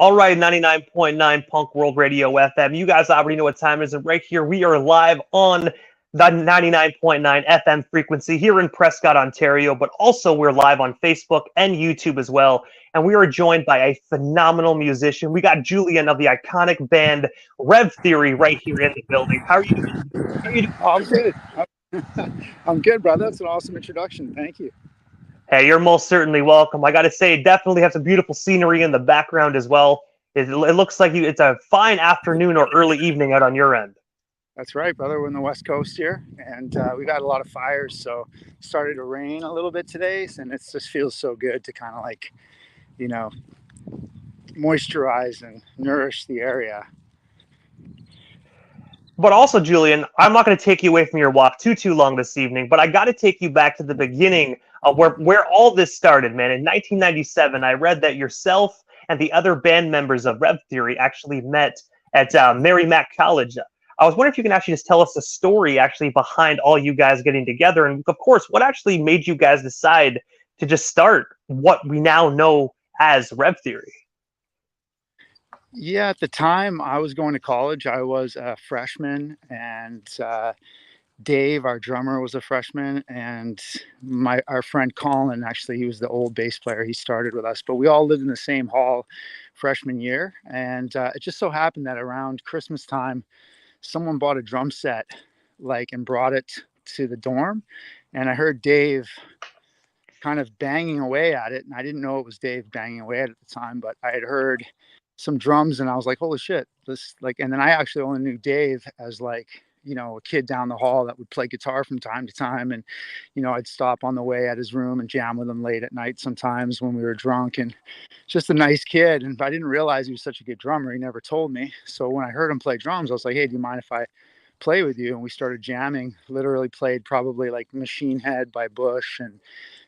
All right, 99.9 Punk World Radio FM. You guys already know what time it is. And right here, we are live on the 99.9 FM frequency here in Prescott, Ontario. But also, we're live on Facebook and YouTube as well. And we are joined by a phenomenal musician. We got Julien of the iconic band Rev Theory right here in the building. How are you doing? I'm good. I'm good, brother. That's an awesome introduction. Thank you. Hey, you're most certainly welcome. I got to say, definitely have some beautiful scenery in the background as well. It looks like it's a fine afternoon or early evening out on your end. That's right, brother. We're in the West Coast here, and we've had a lot of fires, so it started to rain a little bit today, and it just feels so good to kind of like, moisturize and nourish the area. But also, Julien, I'm not going to take you away from your walk too long this evening, but I got to take you back to the beginning of where all this started, man. In 1997, I read that yourself and the other band members of Rev Theory actually met at Merrimack College. I was wondering if you can actually just tell us the story actually behind all you guys getting together, and of course, what actually made you guys decide to just start what we now know as Rev Theory? Yeah, at the time I was going to college, I was a freshman, and Dave, our drummer, was a freshman, and our friend Colin, actually, he was the old bass player. He started with us, but we all lived in the same hall freshman year, and it just so happened that around Christmas time, someone bought a drum set, and brought it to the dorm, and I heard Dave kind of banging away at it, and I didn't know it was Dave banging away at it at the time, but I had heard some drums, and I was like, holy shit, and then I actually only knew Dave as a kid down the hall that would play guitar from time to time. And, I'd stop on the way at his room and jam with him late at night sometimes when we were drunk, and just a nice kid. And I didn't realize he was such a good drummer. He never told me. So when I heard him play drums, I was like, hey, do you mind if I play with you? And we started jamming, literally played probably like Machine Head by Bush and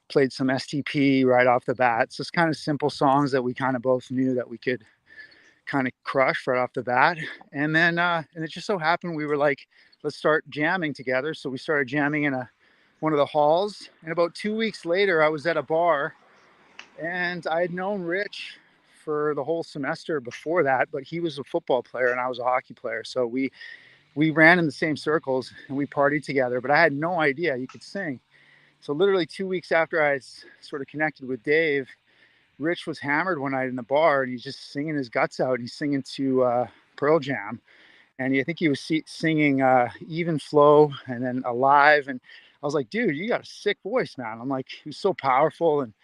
played some STP right off the bat. It's just kind of simple songs that we kind of both knew that we could kind of crush right off the bat. And then and it just so happened we were like, let's start jamming together. So we started jamming in one of the halls, and about 2 weeks later I was at a bar, and I had known Rich for the whole semester before that, but he was a football player and I was a hockey player, so we ran in the same circles and we partied together, but I had no idea you could sing. So literally 2 weeks after I sort of connected with Dave, Rich was hammered one night in the bar, and he's just singing his guts out. He's singing to Pearl Jam, and I think he was singing Even Flow and then Alive. And I was like, dude, you got a sick voice, man. I'm like, he was so powerful and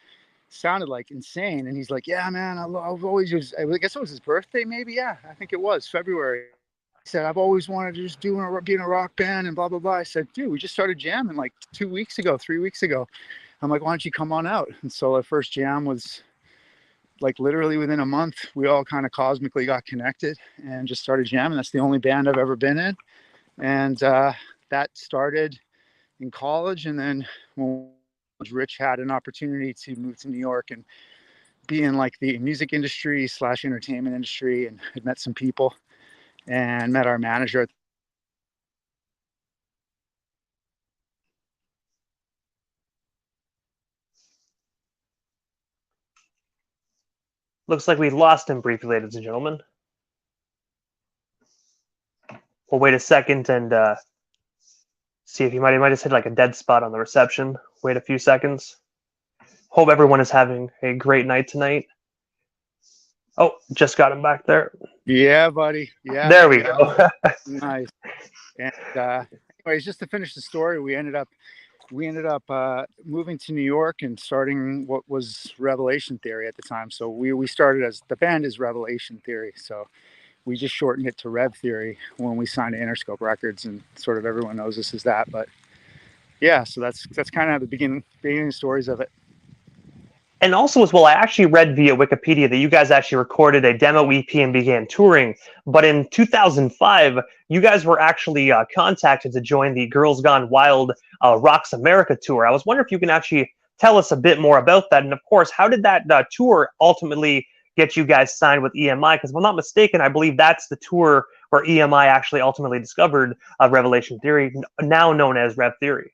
sounded like insane. And he's like, yeah, man, I've always used, I guess it was his birthday, maybe. Yeah, I think it was February. He said, I've always wanted to just be in a rock band and blah, blah, blah. I said, dude, we just started jamming like 3 weeks ago. I'm like, why don't you come on out? And so our first jam was like literally within a month. We all kind of cosmically got connected and just started jamming. That's the only band I've ever been in. And that started in college. And then when Rich had an opportunity to move to New York and be in like the music industry / entertainment industry, and had met some people and met our manager. Looks like we lost him briefly, ladies and gentlemen. We'll wait a second and see if he might just hit like a dead spot on the reception. Wait a few seconds. Hope everyone is having a great night tonight. Oh, just got him back there. Yeah, buddy. Yeah. There we go. Nice. And anyways, just to finish the story, we ended up moving to New York and starting what was Revelation Theory at the time. So we started as, the band is Revelation Theory. So we just shortened it to Rev Theory when we signed to Interscope Records, and sort of everyone knows us as that. But yeah, so that's kind of the beginning stories of it. And also as well, I actually read via Wikipedia that you guys actually recorded a demo EP and began touring. But in 2005, you guys were actually contacted to join the Girls Gone Wild Rocks America tour. I was wondering if you can actually tell us a bit more about that. And of course, how did that tour ultimately get you guys signed with EMI? Because if I'm not mistaken, I believe that's the tour where EMI actually ultimately discovered Revelation Theory, now known as Rev Theory.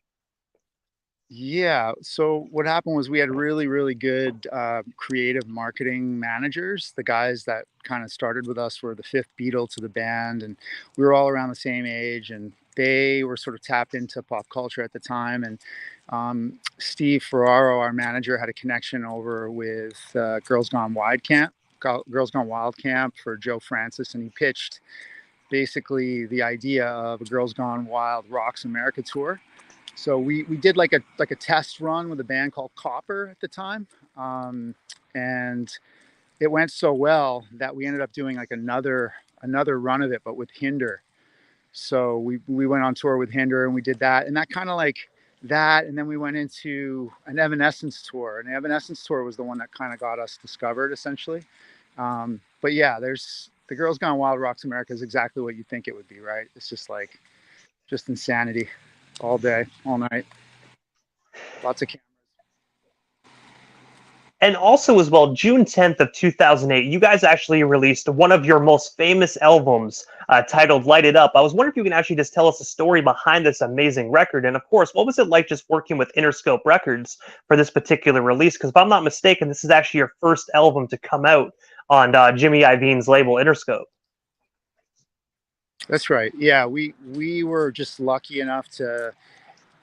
Yeah. So what happened was we had really, really good creative marketing managers. The guys that kind of started with us were the fifth Beatle to the band, and we were all around the same age. And they were sort of tapped into pop culture at the time. And Steve Ferraro, our manager, had a connection over with Girls Gone Wild camp for Joe Francis, and he pitched basically the idea of a Girls Gone Wild Rocks America tour. So we did like a test run with a band called Copper at the time, and it went so well that we ended up doing like another run of it, but with Hinder. So we went on tour with Hinder, and we did that, and that kind of like that, and then we went into an Evanescence tour, and the Evanescence tour was the one that kind of got us discovered essentially. But yeah, there's the Girls Gone Wild Rocks America is exactly what you think it would be, right? It's just like just insanity all day, all night. Lots of cameras. And also, as well, June 10th of 2008, you guys actually released one of your most famous albums titled Light It Up. I was wondering if you can actually just tell us the story behind this amazing record. And of course, what was it like just working with Interscope Records for this particular release? Because if I'm not mistaken, this is actually your first album to come out on Jimmy Iovine's label, Interscope. That's right. Yeah, we were just lucky enough to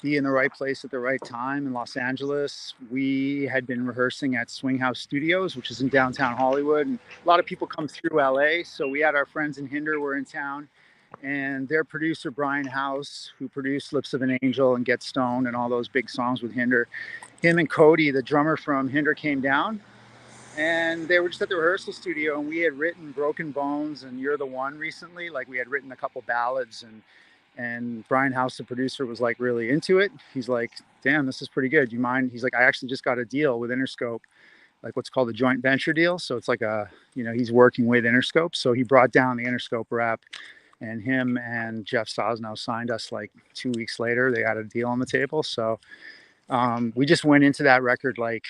be in the right place at the right time in Los Angeles. We had been rehearsing at Swing House Studios, which is in downtown Hollywood, and a lot of people come through LA. So we had our friends in Hinder were in town, and their producer Brian House, who produced Lips of an Angel and Get Stoned and all those big songs with Hinder, him and Cody, the drummer from Hinder, came down, and they were just at the rehearsal studio, and we had written Broken Bones and You're the One recently. Like we had written a couple ballads, and Brian House, the producer, was like really into it. He's like, damn, this is pretty good. Do you mind? He's like, I actually just got a deal with Interscope, like what's called a joint venture deal. So it's like he's working with Interscope. So he brought down the Interscope rep, and him and Jeff Sosnow signed us like 2 weeks later. They had a deal on the table. So we just went into that record like,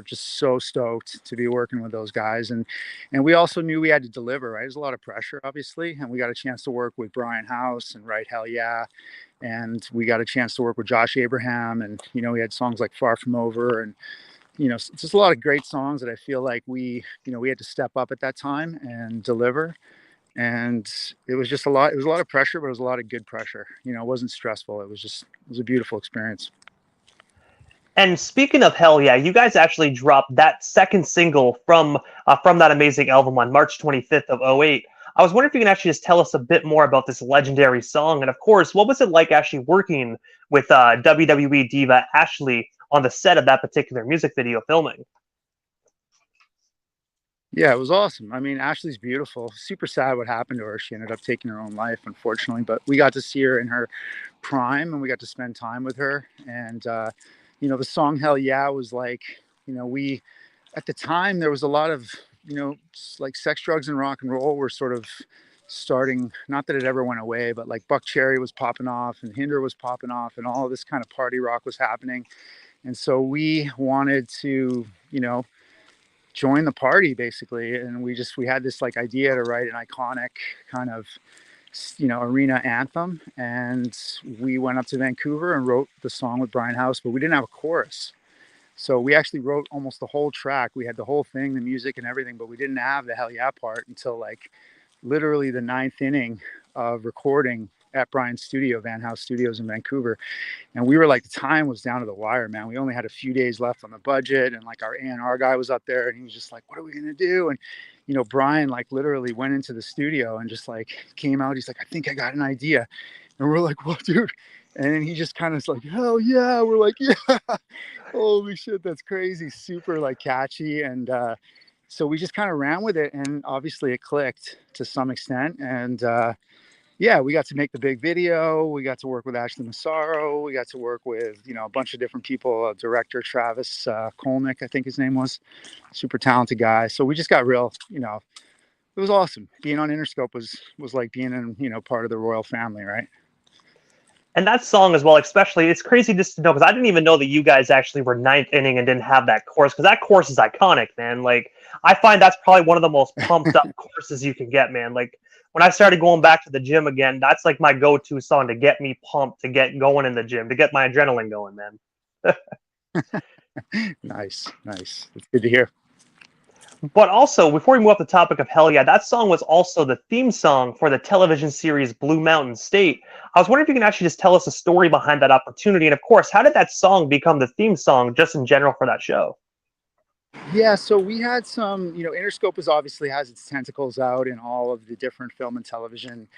just so stoked to be working with those guys. And we also knew we had to deliver, right? There's a lot of pressure, obviously. And we got a chance to work with Brian House and write Hell Yeah. And we got a chance to work with Josh Abraham. And, we had songs like Far From Over. And, it's just a lot of great songs that I feel like we had to step up at that time and deliver. And it was just a lot of pressure, but it was a lot of good pressure. It wasn't stressful. It was a beautiful experience. And speaking of Hell Yeah, you guys actually dropped that second single from that amazing album on March 25th of '08. I was wondering if you can actually just tell us a bit more about this legendary song. And of course, what was it like actually working with WWE diva Ashley on the set of that particular music video filming? Yeah, it was awesome. I mean, Ashley's beautiful. Super sad what happened to her. She ended up taking her own life, unfortunately. But we got to see her in her prime, and we got to spend time with her. And the song Hell Yeah was like, we at the time there was a lot of, like sex, drugs, and rock and roll were sort of starting. Not that it ever went away, but like Buck Cherry was popping off, and Hinder was popping off, and all of this kind of party rock was happening. And so we wanted to, join the party basically. And we had this like idea to write an iconic kind of, arena anthem. And we went up to Vancouver and wrote the song with Brian House, but we didn't have a chorus. So we actually wrote almost the whole track. We had the whole thing, the music and everything, but we didn't have the Hell Yeah part until like literally the 9th inning of recording at Brian's studio, Van House Studios in Vancouver. And we were like, the time was down to the wire, man. We only had a few days left on the budget. And like our A&R guy was up there, and he was just like, what are we going to do? And, Brian like literally went into the studio and just like came out. He's like, I think I got an idea. And we're like, well, dude. And then he just kind of like, hell yeah. We're like, yeah, holy shit, that's crazy. Super like catchy. And so we just kind of ran with it. And obviously it clicked to some extent. And yeah, we got to make the big video. We got to work with Ashley Massaro. We got to work with, a bunch of different people. Director Travis Kolnick, I think his name was. Super talented guy. So we just got real, it was awesome. Being on Interscope was like being in, part of the royal family, right? And that song as well, especially, it's crazy just to know, because I didn't even know that you guys actually were 9th inning and didn't have that chorus, because that chorus is iconic, man. Like, I find that's probably one of the most pumped up choruses you can get, man. Like, when I started going back to the gym again, that's like my go-to song to get me pumped, to get going in the gym, to get my adrenaline going, man. Nice. That's good to hear. But also, before we move off the topic of Hell Yeah, that song was also the theme song for the television series Blue Mountain State. I was wondering if you can actually just tell us a story behind that opportunity, and of course, how did that song become the theme song just in general for that show? Yeah, so we had some, Interscope obviously has its tentacles out in all of the different film and television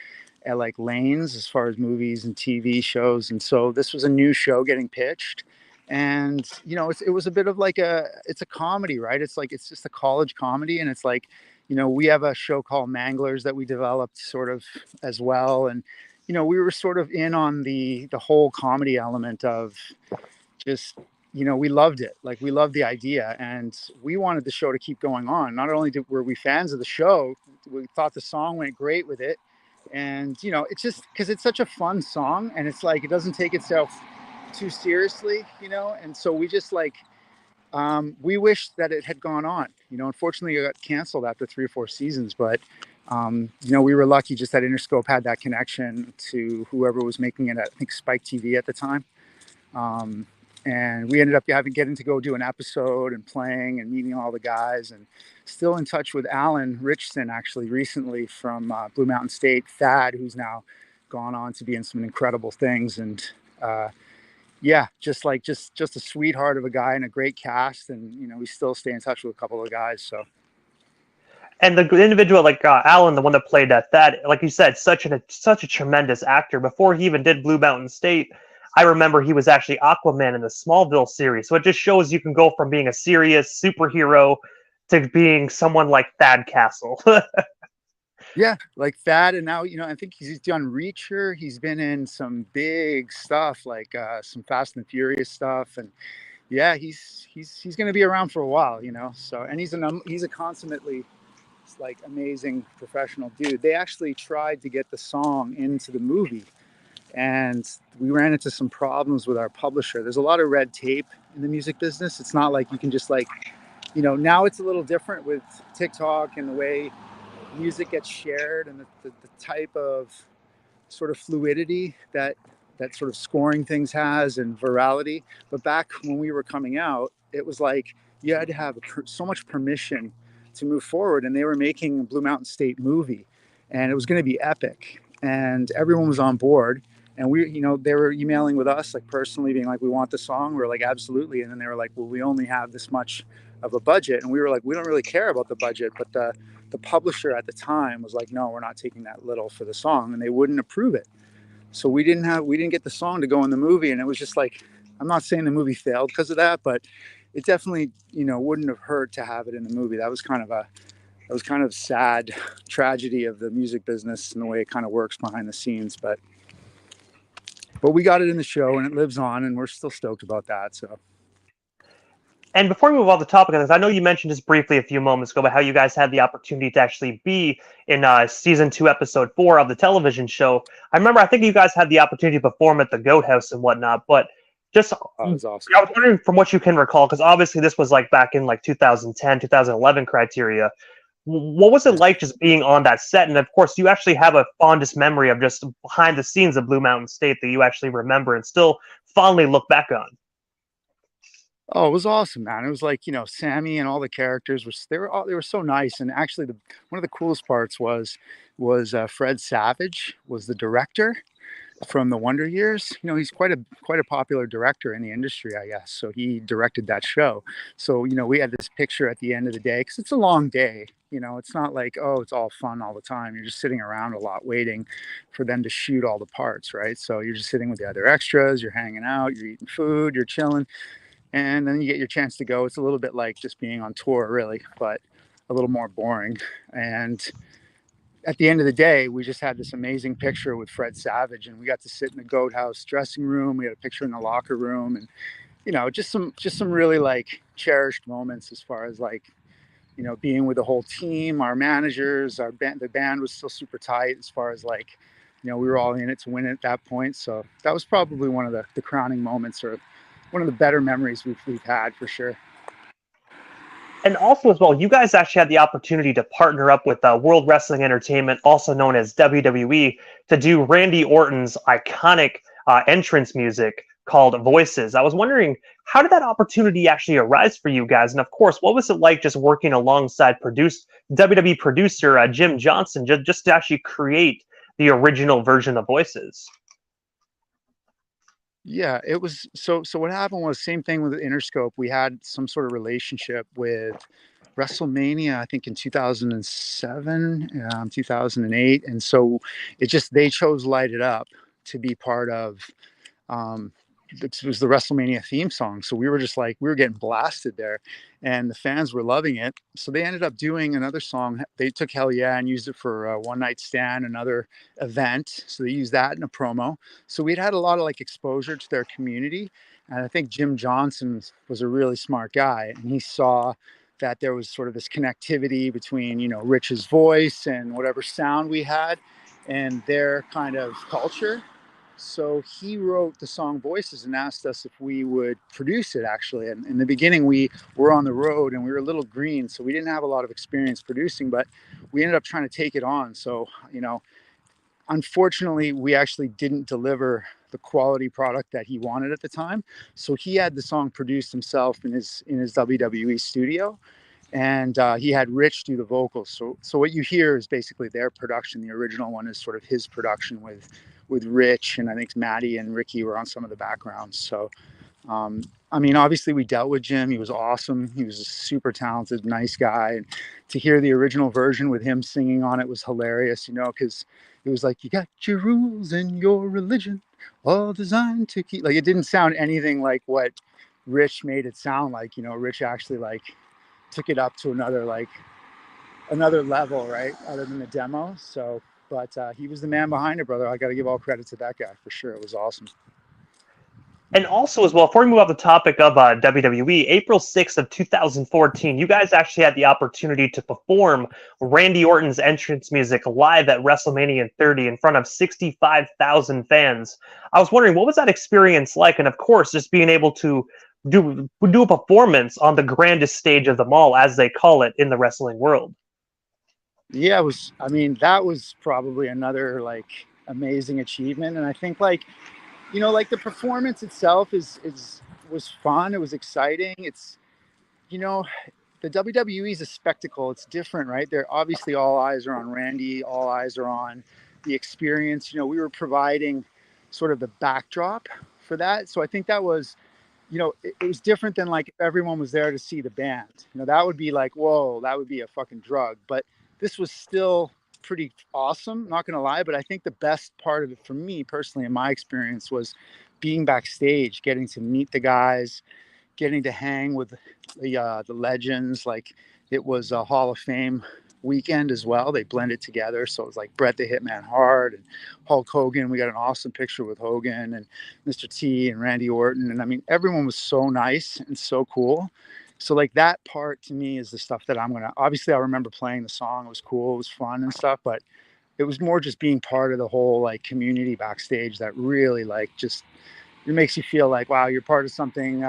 like lanes as far as movies and TV shows. And so this was a new show getting pitched. And, it was a bit of like it's a comedy, right? It's just a college comedy. And it's like, we have a show called Manglers that we developed sort of as well. And, we were sort of in on the whole comedy element of just, we loved it. Like we loved the idea and we wanted the show to keep going on. Not only were we fans of the show, we thought the song went great with it. And, it's just because it's such a fun song and it's like, it doesn't take itself too seriously, and so we just like, we wish that it had gone on, unfortunately it got canceled after 3 or 4 seasons, but we were lucky just that Interscope had that connection to whoever was making it at, I think, Spike TV at the time. And we ended up getting to go do an episode and playing and meeting all the guys, and still in touch with Alan Richson actually recently from Blue Mountain State, Thad, who's now gone on to be in some incredible things. And just a sweetheart of a guy and a great cast. And, we still stay in touch with a couple of guys. So. And the individual like Alan, the one that played Thad, like you said, such a tremendous actor. Before he even did Blue Mountain State, I remember he was actually Aquaman in the Smallville series. So it just shows you can go from being a serious superhero to being someone like Thad Castle. Yeah, like Thad. And now, I think he's done Reacher. He's been in some big stuff, like some Fast and Furious stuff. And yeah, he's going to be around for a while, So, and he's a consummately like amazing professional dude. They actually tried to get the song into the movie, and we ran into some problems with our publisher. There's a lot of red tape in the music business. It's not like you can just like, now it's a little different with TikTok and the way music gets shared and the type of sort of fluidity that sort of scoring things has and virality. But back when we were coming out, it was like you had to have so much permission to move forward. And they were making a Blue Mountain State movie, and it was going to be epic, and everyone was on board. And we, they were emailing with us, like personally being like, we want the song. We were like, absolutely. And then they were like, well, we only have this much of a budget. And we were like, we don't really care about the budget. But the publisher at the time was like, no, we're not taking that little for the song. And they wouldn't approve it. So we didn't get the song to go in the movie. And it was just like, I'm not saying the movie failed because of that, but it definitely, wouldn't have hurt to have it in the movie. That was kind of sad tragedy of the music business and the way it kind of works behind the scenes. But we got it in the show and it lives on, and we're still stoked about that. So. And before we move on the topic of this, I know you mentioned just briefly a few moments ago about how you guys had the opportunity to actually be in season 2, episode 4 of the television show. I think you guys had the opportunity to perform at the Goat House and whatnot, but just, was awesome. I was wondering from what you can recall, because obviously this was like back in like 2010, 2011 criteria. What was it like just being on that set? And of course, you actually have a fondest memory of just behind the scenes of Blue Mountain State that you actually remember and still fondly look back on. Oh, it was awesome, man. It was like, Sammy and all the characters they were so nice. And actually one of the coolest parts was Fred Savage was the director from the Wonder Years. He's quite a popular director in the industry, I guess. So he directed that show. So, we had this picture at the end of the day, because it's a long day. It's not like, oh, it's all fun all the time. You're just sitting around a lot waiting for them to shoot all the parts, right? So you're just sitting with the other extras, you're hanging out, you're eating food, you're chilling. And then you get your chance to go. It's a little bit like just being on tour, really, but a little more boring. And at the end of the day, we just had this amazing picture with Fred Savage, and we got to sit in the Goat House dressing room. We had a picture in the locker room, and just some really like cherished moments as far as like, being with the whole team, our managers, our band. The band was still super tight as far as like, we were all in it to win it at that point. So that was probably one of the crowning moments, or one of the better memories we've had for sure. And also as well, you guys actually had the opportunity to partner up with World Wrestling Entertainment, also known as WWE, to do Randy Orton's iconic entrance music called Voices. I was wondering, how did that opportunity actually arise for you guys? And of course, what was it like just working alongside WWE producer Jim Johnson just to actually create the original version of Voices? Yeah, it was so what happened was same thing with Interscope. We had some sort of relationship with WrestleMania, I think in 2007, 2008. And so it just, they chose Light It Up to be part of, it was the WrestleMania theme song. So we were just like, we were getting blasted there and the fans were loving it. So they ended up doing another song. They took Hell Yeah and used it for One Night Stand, another event. So they used that in a promo. So we'd had a lot of like exposure to their community. And I think Jim Johnson was a really smart guy and he saw that there was sort of this connectivity between, you know, Rich's voice and whatever sound we had and their kind of culture. So he wrote the song Voices and asked us if we would produce it actually. And in the beginning, we were on the road and we were a little green, so we didn't have a lot of experience producing, but we ended up trying to take it on. So, you know, unfortunately, we actually didn't deliver the quality product that he wanted at the time. So he had the song produced himself in his WWE studio, and he had Rich do the vocals. So what you hear is basically their production. The original one is sort of his production with Rich, and I think Maddie and Ricky were on some of the backgrounds. So I mean, obviously we dealt with Jim. He was awesome. He was a super talented, nice guy. And to hear the original version with him singing on it was hilarious, you know, because it was like, you got your rules and your religion all designed to keep, like, it didn't sound anything like what Rich made it sound like. You know, Rich actually like took it up to another level, right? Other than the demo. So, but he was the man behind it, brother. I got to give all credit to that guy for sure. It was awesome. And also, as well, before we move off the topic of WWE, April 6th of 2014, you guys actually had the opportunity to perform Randy Orton's entrance music live at WrestleMania 30 in front of 65,000 fans. I was wondering, what was that experience like? And of course, just being able to do a performance on the grandest stage of them all, as they call it in the wrestling world. Yeah, it was, I mean, that was probably another like amazing achievement. And I think like, you know, like the performance itself was fun. It was exciting. It's, you know, the WWE is a spectacle. It's different, right? They're obviously all eyes are on Randy. All eyes are on the experience. You know, we were providing sort of the backdrop for that. So I think that was, you know, it was different than like if everyone was there to see the band. You know, that would be like, whoa, that would be a fucking drug. But this was still pretty awesome, not gonna lie. But I think the best part of it for me personally, in my experience, was being backstage, getting to meet the guys, getting to hang with the legends. Like it was a Hall of Fame weekend as well. They blended together, so it was like Bret the Hitman Hart and Hulk Hogan. We got an awesome picture with Hogan and Mr. T and Randy Orton, and I mean everyone was so nice and so cool. So like that part to me is the stuff that I'm gonna, obviously I remember playing the song. It was cool, it was fun and stuff, but it was more just being part of the whole like community backstage that really like just, it makes you feel like, wow, you're part of something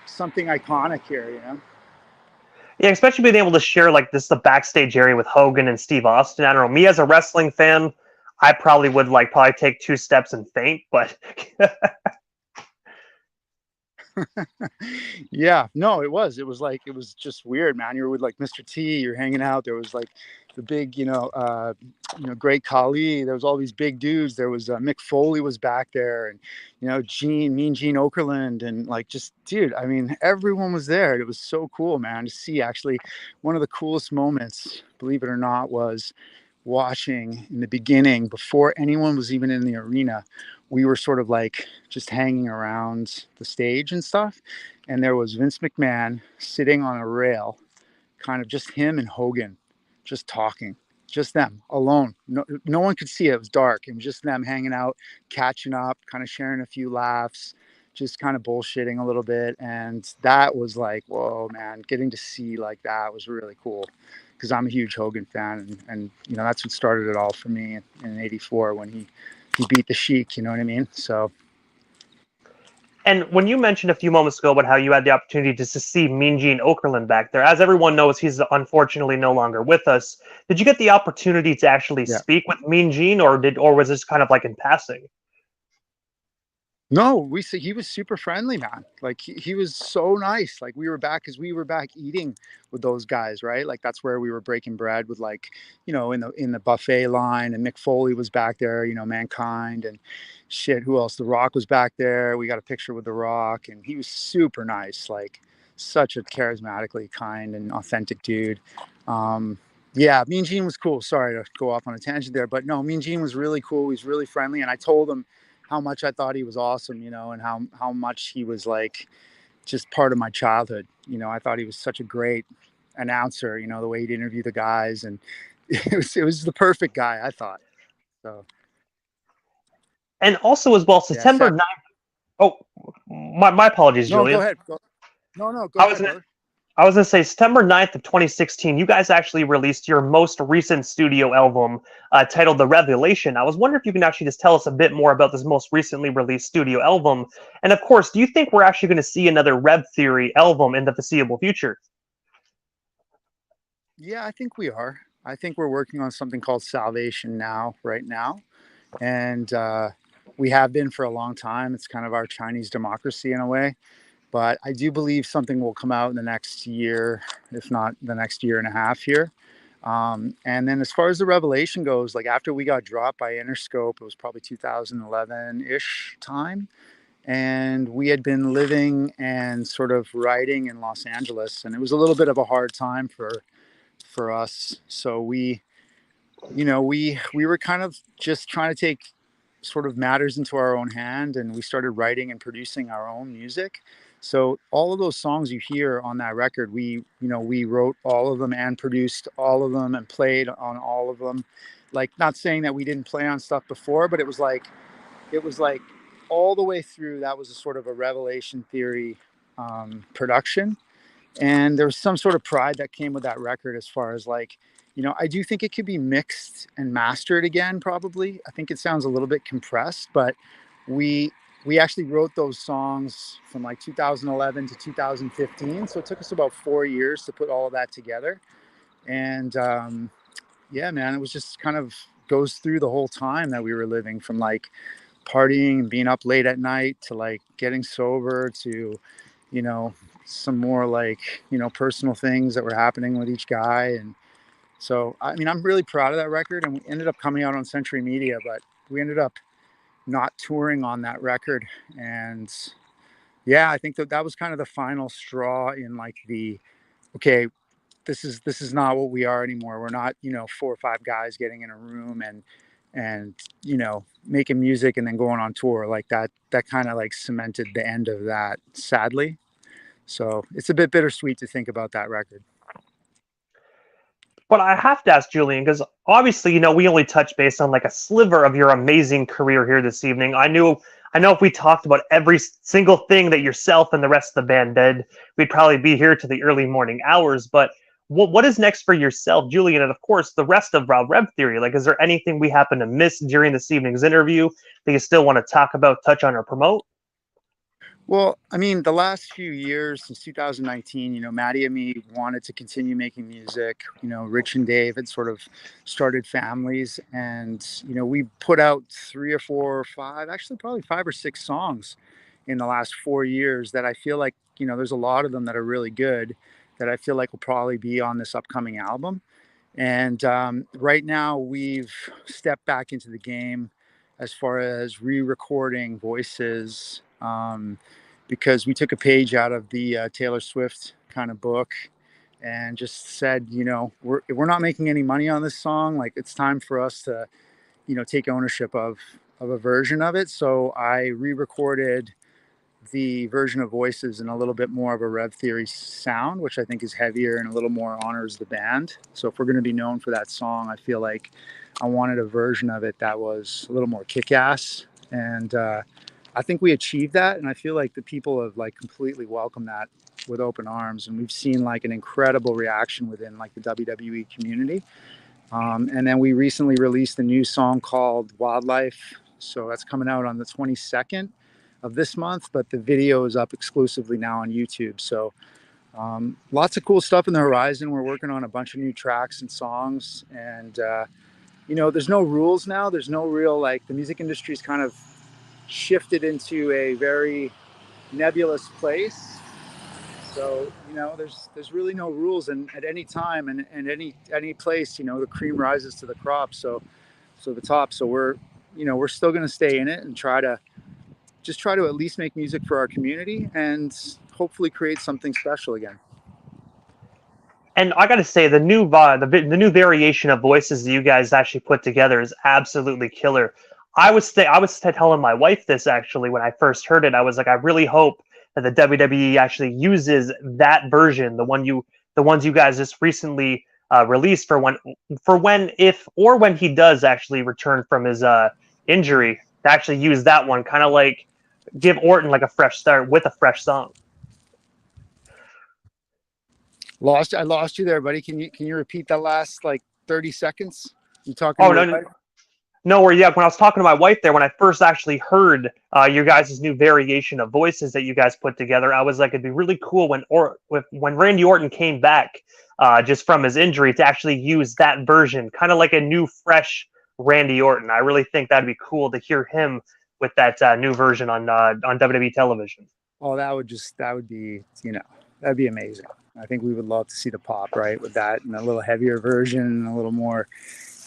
something iconic here, you know? Yeah, especially being able to share like this the backstage area with Hogan and Steve Austin. I don't know. Me as a wrestling fan, I probably would like probably take 2 steps and faint, but Yeah, no, it was like, it was just weird, man. You were with like Mr. T, you're hanging out. There was like the big, Great Khali. There was all these big dudes. There was Mick Foley was back there, and you know, Mean Gene Okerlund, and like just, dude. I mean, everyone was there. It was so cool, man, to see. Actually, one of the coolest moments, believe it or not, was watching in the beginning before anyone was even in the arena. We were sort of like just hanging around the stage and stuff, and there was Vince McMahon sitting on a rail, kind of just him and Hogan just talking, just them alone. No one could see it. It was dark. It was just them hanging out, catching up, kind of sharing a few laughs, just kind of bullshitting a little bit. And that was like, whoa, man, getting to see like that was really cool, because I'm a huge Hogan fan, and you know, that's what started it all for me in '84 when he beat the Sheik, you know what I mean? So and when you mentioned a few moments ago about how you had the opportunity to see Mean Gene Okerlund back there, as everyone knows, he's unfortunately no longer with us. Did you get the opportunity to actually yeah. speak with Mean Gene, or was this kind of like in passing? No, he was super friendly, man. Like he was so nice. Like we were back because we were back eating with those guys, right? Like that's where we were breaking bread with, like, in the buffet line, and Mick Foley was back there, Mankind and shit. Who else? The Rock was back there. We got a picture with The Rock, and he was super nice. Like such a charismatically kind and authentic dude. Um, yeah, Mean Gene was cool. Sorry to go off on a tangent there, but no, Mean Gene was really cool. He was really friendly, and I told him how much I thought he was awesome, and how much he was like just part of my childhood. I thought he was such a great announcer, the way he'd interview the guys, and it was the perfect guy, I thought. So And also as well, yeah, September 9th. Oh, my apologies, no, go Julian. ahead. No, go I was ahead, gonna brother. I was gonna say September 9th of 2016, you guys actually released your most recent studio album titled The Revelation. I was wondering if you can actually just tell us a bit more about this most recently released studio album. And of course, do you think we're actually going to see another Rev Theory album in the foreseeable future? Yeah, I think we are. I think we're working on something called Salvation right now. And we have been for a long time. It's kind of our Chinese democracy in a way. But I do believe something will come out in the next year, if not the next year and a half here. And then as far as the Revelation goes, like after we got dropped by Interscope, it was probably 2011-ish time. And we had been living and sort of writing in Los Angeles. And it was a little bit of a hard time for us. So we were kind of just trying to take sort of matters into our own hand, and we started writing and producing our own music. So all of those songs you hear on that record, we wrote all of them and produced all of them and played on all of them. Like, not saying that we didn't play on stuff before, but it was like all the way through, that was a sort of a Revelation Theory production. And there was some sort of pride that came with that record, as far as like, I do think it could be mixed and mastered again. Probably, I think it sounds a little bit compressed, but we we actually wrote those songs from like 2011 to 2015, so it took us about 4 years to put all of that together. And yeah, man, it was just kind of goes through the whole time that we were living, from like partying and being up late at night to like getting sober to, you know, some more like, personal things that were happening with each guy. And so, I mean, I'm really proud of that record. And we ended up coming out on Century Media, but we ended up not touring on that record. And yeah, I think that was kind of the final straw in like okay, this is not what we are anymore. We're not, four or five guys getting in a room and making music and then going on tour. Like that kind of like cemented the end of that, sadly. So it's a bit bittersweet to think about that record. But I have to ask Julian, because obviously, we only touched base on like a sliver of your amazing career here this evening. I know if we talked about every single thing that yourself and the rest of the band did, we'd probably be here to the early morning hours. But what is next for yourself, Julian, and of course the rest of Rev Theory? Like, is there anything we happen to miss during this evening's interview that you still want to talk about, touch on, or promote? Well, I mean, the last few years since 2019, Maddie and me wanted to continue making music. Rich and Dave had sort of started families, and, we put out 3 or 4 or 5, actually probably 5 or 6 songs in the last 4 years that I feel like, there's a lot of them that are really good that I feel like will probably be on this upcoming album. And right now, we've stepped back into the game as far as re-recording voices, because we took a page out of the Taylor Swift kind of book and just said, we're not making any money on this song. Like, it's time for us to, take ownership of a version of it. So I re-recorded the version of voices in a little bit more of a Rev Theory sound, which I think is heavier and a little more honors the band. So if we're going to be known for that song, I feel like I wanted a version of it that was a little more kick-ass. And I think we achieved that. And I feel like the people have like completely welcomed that with open arms. And we've seen like an incredible reaction within like the WWE community. And then we recently released a new song called Wildlife. So that's coming out on the 22nd of this month, but the video is up exclusively now on YouTube. So lots of cool stuff in the horizon. We're working on a bunch of new tracks and songs, and there's no rules now. There's no real, like, the music industry's kind of shifted into a very nebulous place. So, you know, there's really no rules, and at any time and any place, you know, the cream rises to the crop. So the top. So we're still going to stay in it and try to at least make music for our community and hopefully create something special again. And I got to say, the new variation of voices that you guys actually put together is absolutely killer. I was telling my wife this actually when I first heard it. I was like, I really hope that the WWE actually uses that version, the ones you guys just recently released when he does actually return from his injury, to actually use that one, kind of like give Orton like a fresh start with a fresh song. I lost you there, buddy. Can you repeat that last like 30 seconds? You talking? Oh no. No, when I was talking to my wife there, when I first actually heard your guys' new variation of voices that you guys put together, I was like, it'd be really cool when Randy Orton came back just from his injury to actually use that version, kind of like a new, fresh Randy Orton. I really think that'd be cool to hear him with that new version on WWE television. Oh, that'd be, you know, that'd be amazing. I think we would love to see the pop, right, with that, and a little heavier version, a little more,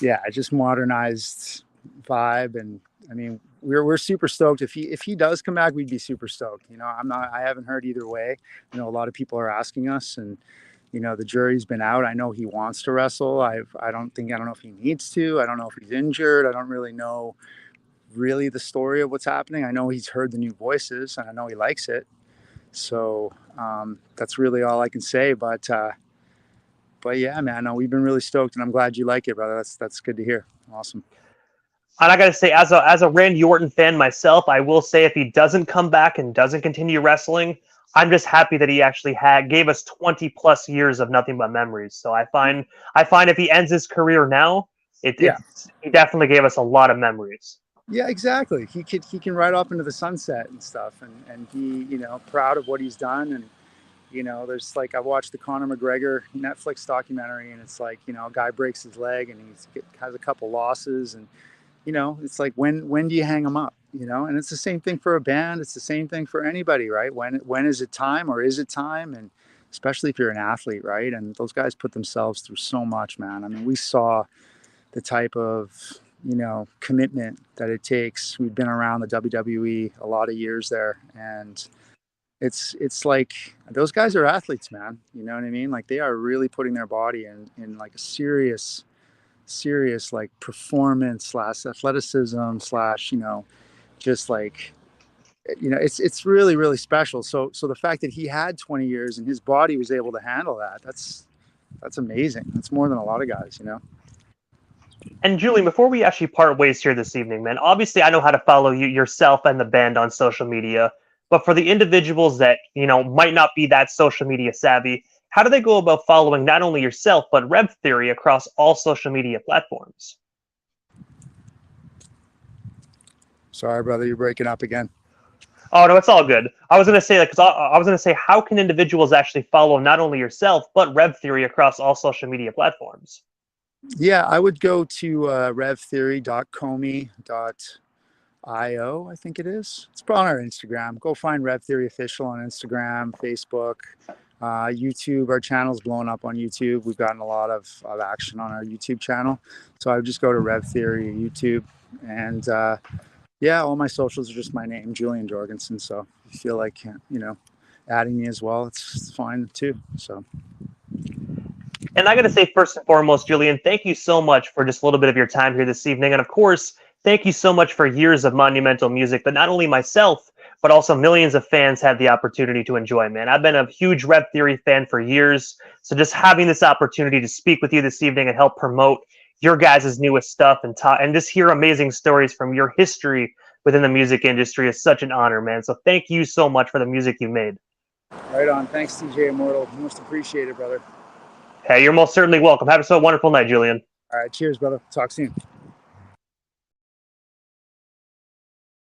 yeah, just modernized vibe. And I mean, we're super stoked. If he does come back, we'd be super stoked. You know, I haven't heard either way. You know, a lot of people are asking us, and you know, the jury's been out. I know he wants to wrestle. I don't know if he needs to. I don't know if he's injured. I don't really know the story of what's happening. I know he's heard the new voices, and I know he likes it. So that's really all I can say. But yeah, man, no, we've been really stoked, and I'm glad you like it, brother. That's good to hear. Awesome. And I got to say, as a Randy Orton fan myself, I will say if he doesn't come back and doesn't continue wrestling, I'm just happy that he actually gave us 20 plus years of nothing but memories. So I find if he ends his career now, he definitely gave us a lot of memories. Yeah, exactly. He can ride off into the sunset and stuff, and he, you know, proud of what he's done. And you know, there's like, I watched the Conor McGregor Netflix documentary, and it's like, you know, a guy breaks his leg and has a couple losses, and you know, it's like, when do you hang him up? You know, and it's the same thing for a band. It's the same thing for anybody, right? When is it time, or is it time? And especially if you're an athlete, right? And those guys put themselves through so much, man. I mean, we saw the type of, you know, commitment that it takes. We've been around the WWE a lot of years there, and it's like, those guys are athletes, man. You know what I mean? Like, they are really putting their body in like a serious like performance / athleticism / you know, just like, you know, it's really, really special. So the fact that he had 20 years and his body was able to handle that, that's amazing. That's more than a lot of guys, you know. And Julien, before we actually part ways here this evening, man, obviously I know how to follow you yourself and the band on social media, but for the individuals that, you know, might not be that social media savvy, how do they go about following not only yourself, but Rev Theory across all social media platforms? Sorry, brother, you're breaking up again. Oh, no, it's all good. I was going to say, like, I was going to say, how can individuals actually follow not only yourself, but Rev Theory across all social media platforms? Yeah, I would go to revtheory.comi.io, I think it is. It's on our Instagram. Go find Rev Theory Official on Instagram, Facebook, YouTube. Our channel's blowing up on YouTube. We've gotten a lot of action on our YouTube channel. So I would just go to Rev Theory YouTube. And yeah, all my socials are just my name, Julien Jorgensen. So if you feel like, you know, adding me as well, it's fine too. So. And I got to say, first and foremost, Julien, thank you so much for just a little bit of your time here this evening. And of course, thank you so much for years of monumental music that not only myself, but also millions of fans had the opportunity to enjoy, man. I've been a huge Rev Theory fan for years. So just having this opportunity to speak with you this evening and help promote your guys' newest stuff and just hear amazing stories from your history within the music industry is such an honor, man. So thank you so much for the music you made. Right on. Thanks, TJ Immortal. Most appreciated, brother. Hey, you're most certainly welcome. Have a so wonderful night, Julien. All right. Cheers, brother. Talk soon.